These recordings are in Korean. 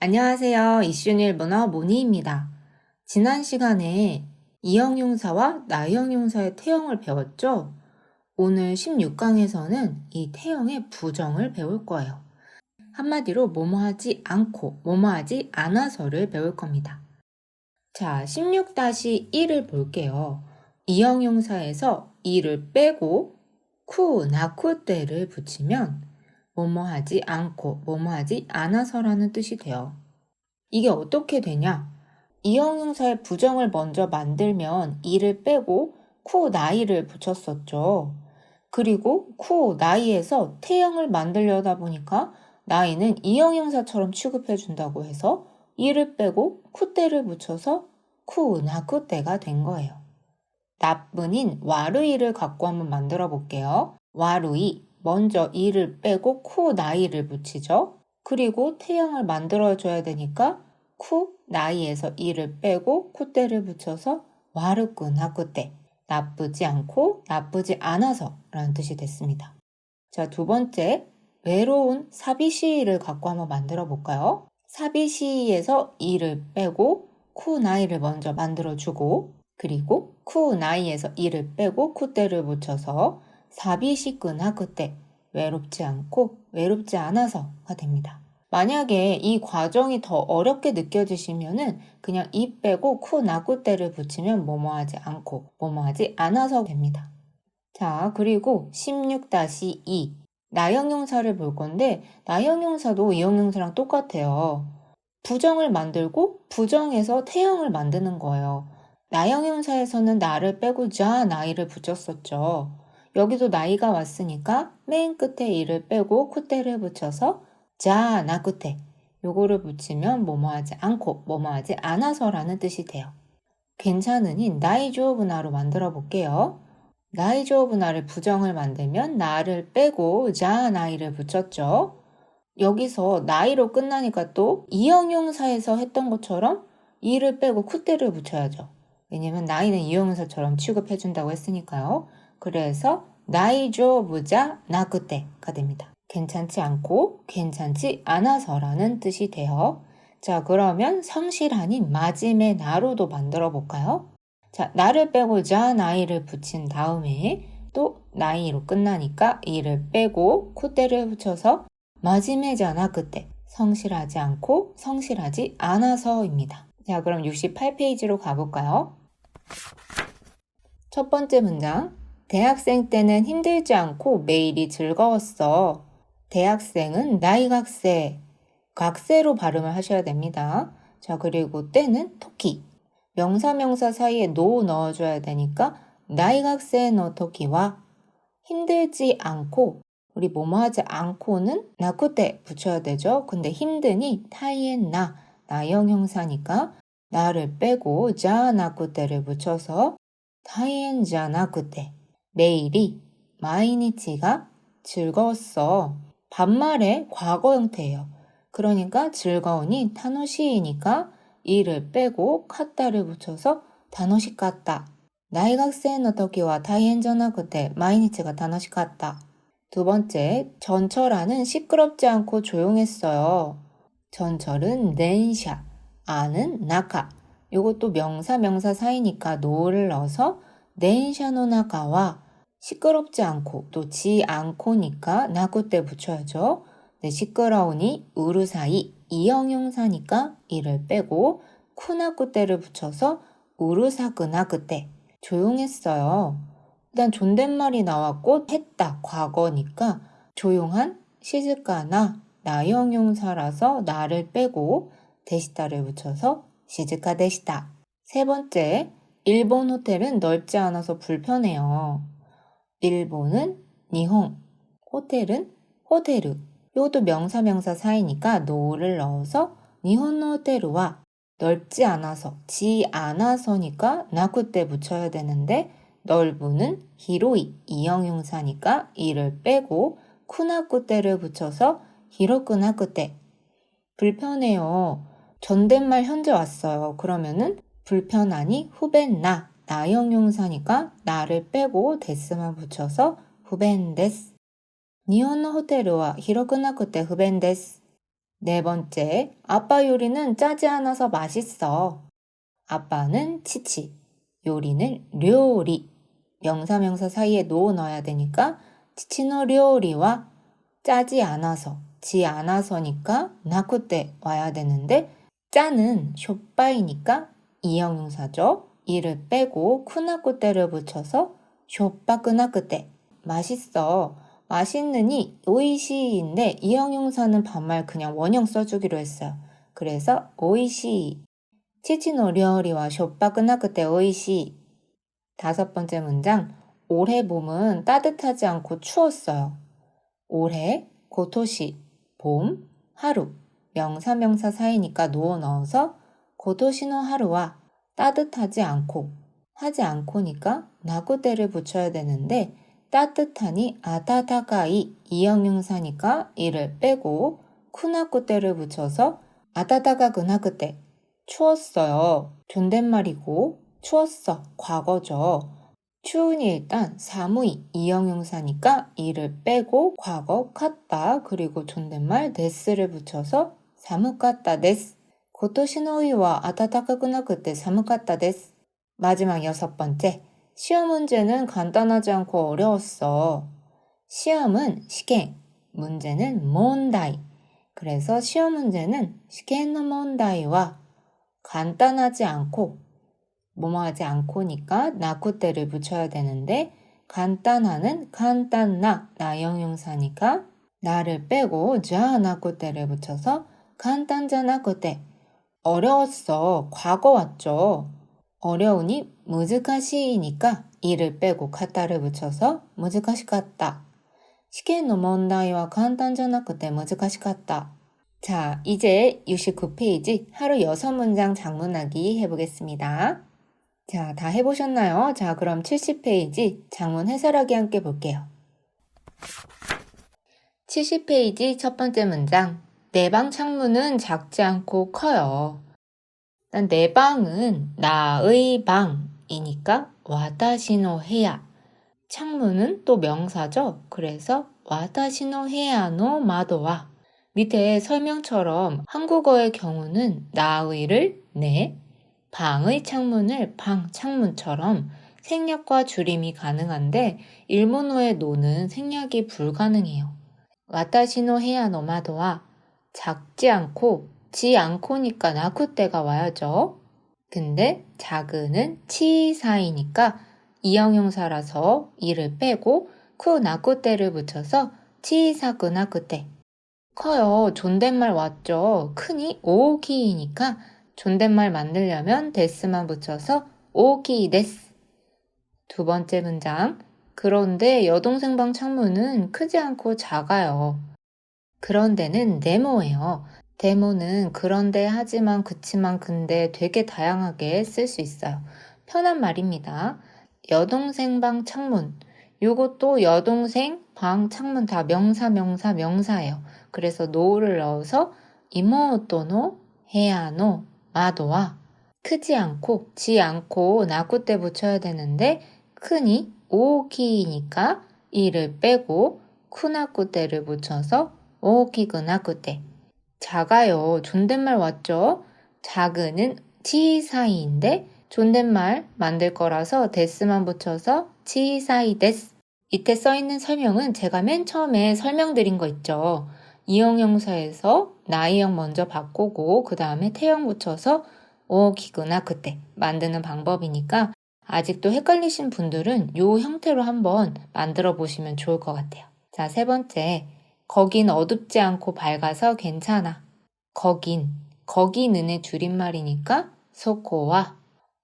안녕하세요. 이슈 일본어 모니입니다. 지난 시간에 이형용사와 나형용사의 태형을 배웠죠? 오늘 16강에서는 이 태형의 부정을 배울 거예요. 한마디로 뭐뭐하지 않고 뭐뭐하지 않아서를 배울 겁니다. 자, 16-1을 볼게요. 이형용사에서 이를 빼고 쿠, 나쿠 때를 붙이면 뭐뭐하지 않고 뭐뭐하지 않아서라는 뜻이 돼요. 이게 어떻게 되냐? 이형용사의 부정을 먼저 만들면 이를 빼고 쿠 나이를 붙였었죠. 그리고 쿠 나이에서 태형을 만들려다 보니까 나이는 이형용사처럼 취급해준다고 해서 이를 빼고 쿠때를 붙여서 쿠 나쿠때가 된 거예요. 나쁜인 와르이를 갖고 한번 만들어 볼게요. 와르이, 먼저 이를 빼고 쿠 나이를 붙이죠. 그리고 태형을 만들어줘야 되니까 쿠 나이에서 이를 빼고 쿠때를 붙여서 와르쿠 나쿠때, 나쁘지 않고 나쁘지 않아서 라는 뜻이 됐습니다. 자, 두 번째, 외로운 사비시를 갖고 한번 만들어 볼까요? 사비시에서 이를 빼고 쿠 나이를 먼저 만들어주고 그리고 쿠 나이에서 이를 빼고 쿠때를 붙여서 사비시끄나 그때 외롭지 않고 외롭지 않아서가 됩니다. 만약에 이 과정이 더 어렵게 느껴지시면은 그냥 이 빼고 쿠 나쿠때를 붙이면 뭐뭐하지 않고 뭐뭐하지 않아서 됩니다. 자, 그리고 16-2 나형용사를 볼 건데 나형용사도 이형용사랑 똑같아요. 부정을 만들고 부정에서 태형을 만드는 거예요. 나형용사에서는 나를 빼고 자 나이를 붙였었죠. 여기도 나이가 왔으니까 맨 끝에 이를 빼고 쿠때를 붙여서 자 나 끝에 요거를 붙이면 뭐뭐하지 않고 뭐뭐하지 않아서라는 뜻이 돼요. 괜찮으니 나이조브나로 만들어 볼게요. 나이조브나를 부정을 만들면 나를 빼고 자 나이를 붙였죠. 여기서 나이로 끝나니까 또 이형용사에서 했던 것처럼 이를 빼고 쿠때를 붙여야죠. 왜냐면 나이는 이형용사처럼 취급해준다고 했으니까요. 그래서 나이조부자 나쿠때가 됩니다. 괜찮지 않고 괜찮지 않아서라는 뜻이 돼요. 자, 그러면 성실하니 마지막에 나로도 만들어 볼까요? 자, 나를 빼고 자 나이를 붙인 다음에 또 나이로 끝나니까 이를 빼고 쿠때를 붙여서 마지막이잖아 그때 성실하지 않고 성실하지 않아서입니다. 자, 그럼 68페이지로 가볼까요? 첫 번째 문장. 대학생 때는 힘들지 않고 매일이 즐거웠어. 대학생은 나이각세, 각세로 발음을 하셔야 됩니다. 자, 그리고 때는 토끼. 명사 사이에 노 넣어줘야 되니까 나이각세 노 토끼와 힘들지 않고 우리 뭐뭐하지 않고는 나쿠때 붙여야 되죠. 근데 힘드니 타이엔나 나형 형사니까 나를 빼고 자 나쿠때를 붙여서 타이엔자 나쿠때 매일이 마이니치가 즐거웠어. 반말의 과거 형태예요. 그러니까 즐거우니 타노시이니까 이를 빼고 카타를 붙여서 타노시카타. 나이각생の時は大変じゃなくて毎日が楽しかった. 두 번째, 전철안은 시끄럽지 않고 조용했어요. 전철은 렌샤, 안은 나카. 이것도 명사 사이니까 노를 넣어서 렌샤노 나카와 시끄럽지 않고 또 지 않고니까 나쿠때 붙여야죠. 네, 시끄러우니 우루사이 이형용사니까 이를 빼고 쿠나쿠때를 붙여서 우루사쿠나쿠때 조용했어요. 일단 존댓말이 나왔고 했다 과거니까 조용한 시즈카나 나형용사라서 나를 빼고 데시타를 붙여서 시즈카 데시타. 세 번째, 일본 호텔은 넓지 않아서 불편해요. 일본은 니혼, 호텔은 호테르. 이것도 명사 사이니까 노를 넣어서 니혼 호테르와 넓지 않아서, 지 않아서니까 나쿠때 붙여야 되는데 넓은은 히로이, 이형용사니까 이를 빼고 쿠나쿠때를 붙여서 히로쿠나쿠때. 불편해요. 존댓말 현재 왔어요. 그러면은 불편하니 후벤나, 나형용사니까 나를 빼고 데스만 붙여서 후벤데스. 니혼의 호텔은 히로쿠나쿠때 후벤데스. 네 번째, 아빠 요리는 짜지 않아서 맛있어. 아빠는 치치, 요리는 료리. 명사명사 사이에 노 넣어야 되니까 치치노 료리와 짜지 않아서, 지 않아서니까 나쿠테 와야 되는데 짜는 쇼빠이니까 이형용사죠. 이를 빼고 쿠나쿠테를 붙여서 쇼빠크나쿠테. 맛있어. 맛있느니 오이시인데 이형용사는 반말 그냥 원형 써주기로 했어요. 그래서 오이시. 치치노 료리와 쇼빠크나쿠테 오이시. 다섯 번째 문장. 올해 봄은 따뜻하지 않고 추웠어요. 올해, 고토시, 봄, 하루. 명사명사 사이니까 노어 넣어서 고토시노 하루와 따뜻하지 않고, 하지 않고니까 나쿠테를 붙여야 되는데 따뜻하니 아타타카이 이형용사니까 이를 빼고 쿠나쿠테를 붙여서 아타타카쿠나쿠테. 추웠어요. 존댓말이고 추웠어. 과거죠. 추운이 일단 사무이 이형용사니까 이를 빼고 과거 카타 그리고 존댓말 데스를 붙여서 사무카타 데스. 고토시노이와 아타타카쿠나쿠테 사무카타 데스. 마지막 여섯 번째. 시험 문제는 간단하지 않고 어려웠어. 시험은 시켄, 문제는 몬다이. 그래서 시험 문제는 시켄노 몬다이와 간단하지 않고 뭐뭐하지 않고니까 나쿠테를 붙여야 되는데 간단하는 간단나 나형용사니까 나를 빼고 자 나쿠테를 붙여서 간단자 나쿠테. 어려웠어. 과거 왔죠. 어려우니 무즈카시이니까 이를 빼고 카타를 붙여서 무즈카시카타. 시켄의 문제와 간단자 나쿠테 무즈카시카타. 자, 이제 69페이지 하루 6문장 장문하기 해보겠습니다. 자, 다 해보셨나요? 자, 그럼 70페이지 장문 해설하기 함께 볼게요. 70페이지 첫 번째 문장. 내 방 창문은 작지 않고 커요. 내 방은 나의 방이니까 와타시노 헤야. 창문은 또 명사죠. 그래서 와타시노 헤야노 마도와 밑에 설명처럼 한국어의 경우는 나의를 내, 방의 창문을 방 창문처럼 생략과 줄임이 가능한데 일본어의 노는 생략이 불가능해요. 와타시노 헤야노 마도와 작지 않고 지 않고니까 나쿠테가 와야죠. 근데 작은은 치사이니까 이형용사라서 이를 빼고 쿠 나쿠테를 붙여서 치사쿠 나쿠테. 커요. 존댓말 왔죠. 크니 오키이니까 존댓말 만들려면 데스만 붙여서 오키 데스. 두 번째 문장. 그런데 여동생 방 창문은 크지 않고 작아요. 그런데는 네모예요. 데모는 그런데 하지만 그치만 근데 되게 다양하게 쓸 수 있어요. 편한 말입니다. 여동생 방 창문. 요것도 여동생 방 창문 다 명사예요. 그래서 노를 넣어서 이모토노 헤야노 마도와 크지 않고 지 않고 나쿠테 붙여야 되는데 크니 오키이니까 이를 빼고 쿠나쿠테를 붙여서 오키쿠 나쿠테. 작아요. 존댓말 왔죠? 작은은 치사이인데 존댓말 만들 거라서 데스만 붙여서 치사이 데스. 이때 써있는 설명은 제가 맨 처음에 설명드린 거 있죠. 이형용사에서 나이형 먼저 바꾸고 그 다음에 태형 붙여서 오키구나 그때 만드는 방법이니까 아직도 헷갈리신 분들은 이 형태로 한번 만들어 보시면 좋을 것 같아요. 자, 세 번째. 거긴 어둡지 않고 밝아서 괜찮아. 거기는의 줄임말이니까 소코와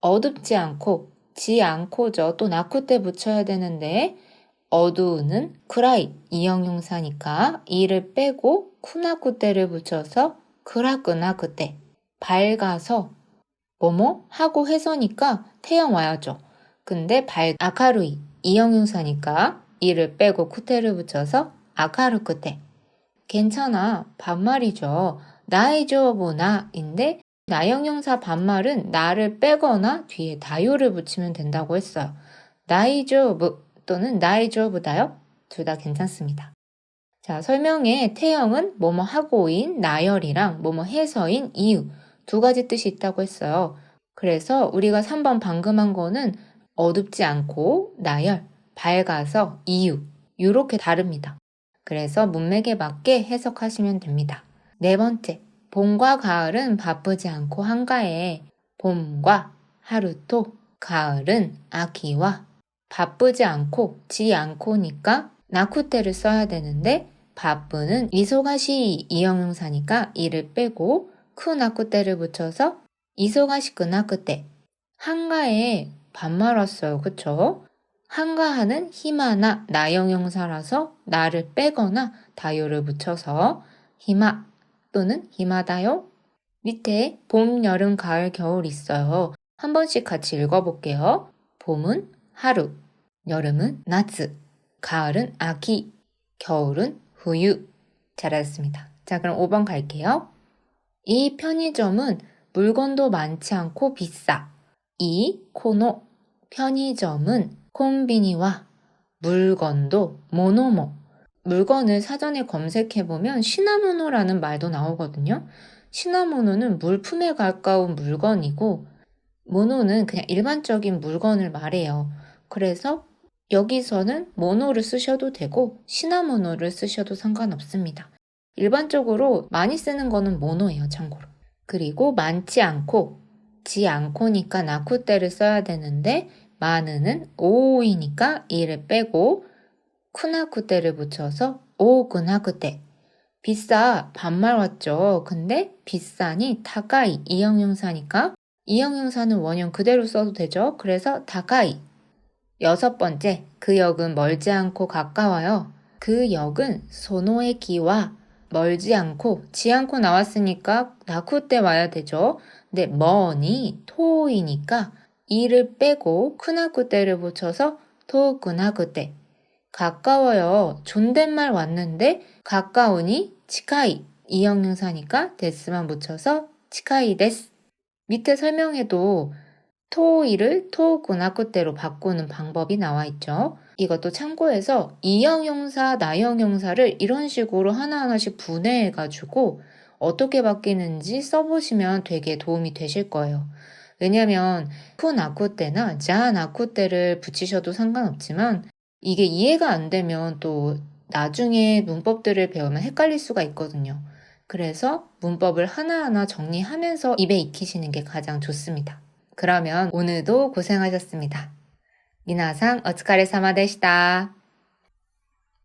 어둡지 않고 지 않고죠. 또 나쿠테 붙여야 되는데 어두우는 쿠라이 이형용사니까 이를 빼고 쿠나쿠테를 붙여서 쿠라쿠나쿠테. 밝아서 뭐뭐 하고 해서니까 태형 와야죠. 근데 아카루이 이형용사니까 이를 빼고 쿠테를 붙여서 아카루쿠테. 괜찮아. 반말이죠. 나이조부나인데 나형용사 반말은 나를 빼거나 뒤에 다요를 붙이면 된다고 했어요. 나이조부 또는 나이조부다요. 둘 다 괜찮습니다. 자, 설명에 태형은 뭐뭐 하고인 나열이랑 뭐뭐 해서인 이유 두 가지 뜻이 있다고 했어요. 그래서 우리가 3번 방금 한 거는 어둡지 않고 나열, 밝아서 이유 이렇게 다릅니다. 그래서 문맥에 맞게 해석하시면 됩니다. 네 번째, 봄과 가을은 바쁘지 않고 한가해. 봄과 하루토, 가을은 아기와 바쁘지 않고 지 않고니까 나쿠테를 써야 되는데 바쁘는 이소가시 이형용사니까 이를 빼고 쿠나쿠테를 붙여서 이소가시쿠나쿠테. 한가에 반말 왔어요. 그쵸? 한가하는 히마나 나형용사라서 나를 빼거나 다요를 붙여서 히마 또는 히마다요. 밑에 봄, 여름, 가을, 겨울 있어요. 한 번씩 같이 읽어볼게요. 봄은 하루, 여름은 나츠, 가을은 아기, 겨울은 후유. 잘하셨습니다. 자, 그럼 5번 갈게요. 이 편의점은 물건도 많지 않고 비싸. 이 코노 편의점은 콤비니와 물건도 모노모. 물건을 사전에 검색해보면 시나모노라는 말도 나오거든요. 시나모노는 물품에 가까운 물건이고 모노는 그냥 일반적인 물건을 말해요. 그래서 여기서는 모노를 쓰셔도 되고 시나모노를 쓰셔도 상관없습니다. 일반적으로 많이 쓰는 거는 모노예요, 참고로. 그리고 많지 않고, 지 않고니까 나쿠테를 써야 되는데 많으는 오이니까 이를 빼고 쿠나쿠테를 붙여서 오구나쿠테. 비싸 반말 왔죠. 근데 비싸니 타가이 이형용사니까 이형용사는 원형 그대로 써도 되죠. 그래서 타가이. 6번째, 그 역은 멀지 않고 가까워요. 그 역은 소노에기와 멀지 않고 지 않고 나왔으니까 나쿠테 와야 되죠. 근데 머니 토이니까 이를 빼고 쿠나쿠테를 붙여서 토쿠나쿠테. 가까워요. 존댓말 왔는데 가까우니 치카이 이형용사니까 데스만 붙여서 치카이 데스. 밑에 설명에도 토이를 토구나쿠테로 바꾸는 방법이 나와 있죠. 이것도 참고해서 이형용사, 나형용사를 이런 식으로 하나하나씩 분해해가지고 어떻게 바뀌는지 써보시면 되게 도움이 되실 거예요. 왜냐면 푸나쿠테나 자나쿠테를 붙이셔도 상관없지만 이게 이해가 안 되면 또 나중에 문법들을 배우면 헷갈릴 수가 있거든요. 그래서 문법을 하나하나 정리하면서 입에 익히시는 게 가장 좋습니다. 그러면 오늘도 고생하셨습니다. 미나상 오츠카레사마 데시다.